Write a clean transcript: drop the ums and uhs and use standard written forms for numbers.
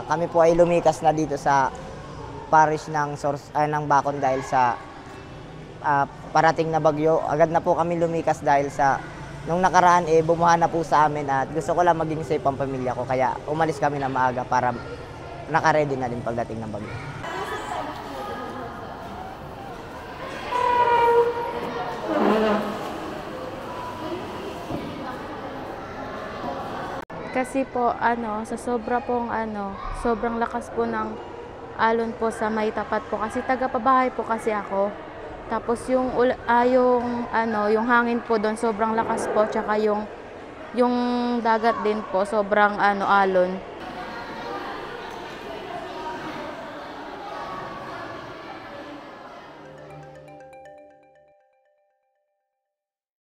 Kami po ay lumikas na dito sa parish ng Bacon dahil sa parating na bagyo. Agad na po kami lumikas dahil sa nung nakaraan bumuha na po sa amin at gusto ko lang maging safe ang pamilya ko. Kaya umalis kami na maaga para naka-ready na din pagdating ng bagyo. Kasi po sa sobrang lakas po ng alon po sa may tapat po kasi taga-pabahay po kasi ako. Tapos yung hangin po doon sobrang lakas po, tsaka yung dagat din po sobrang alon.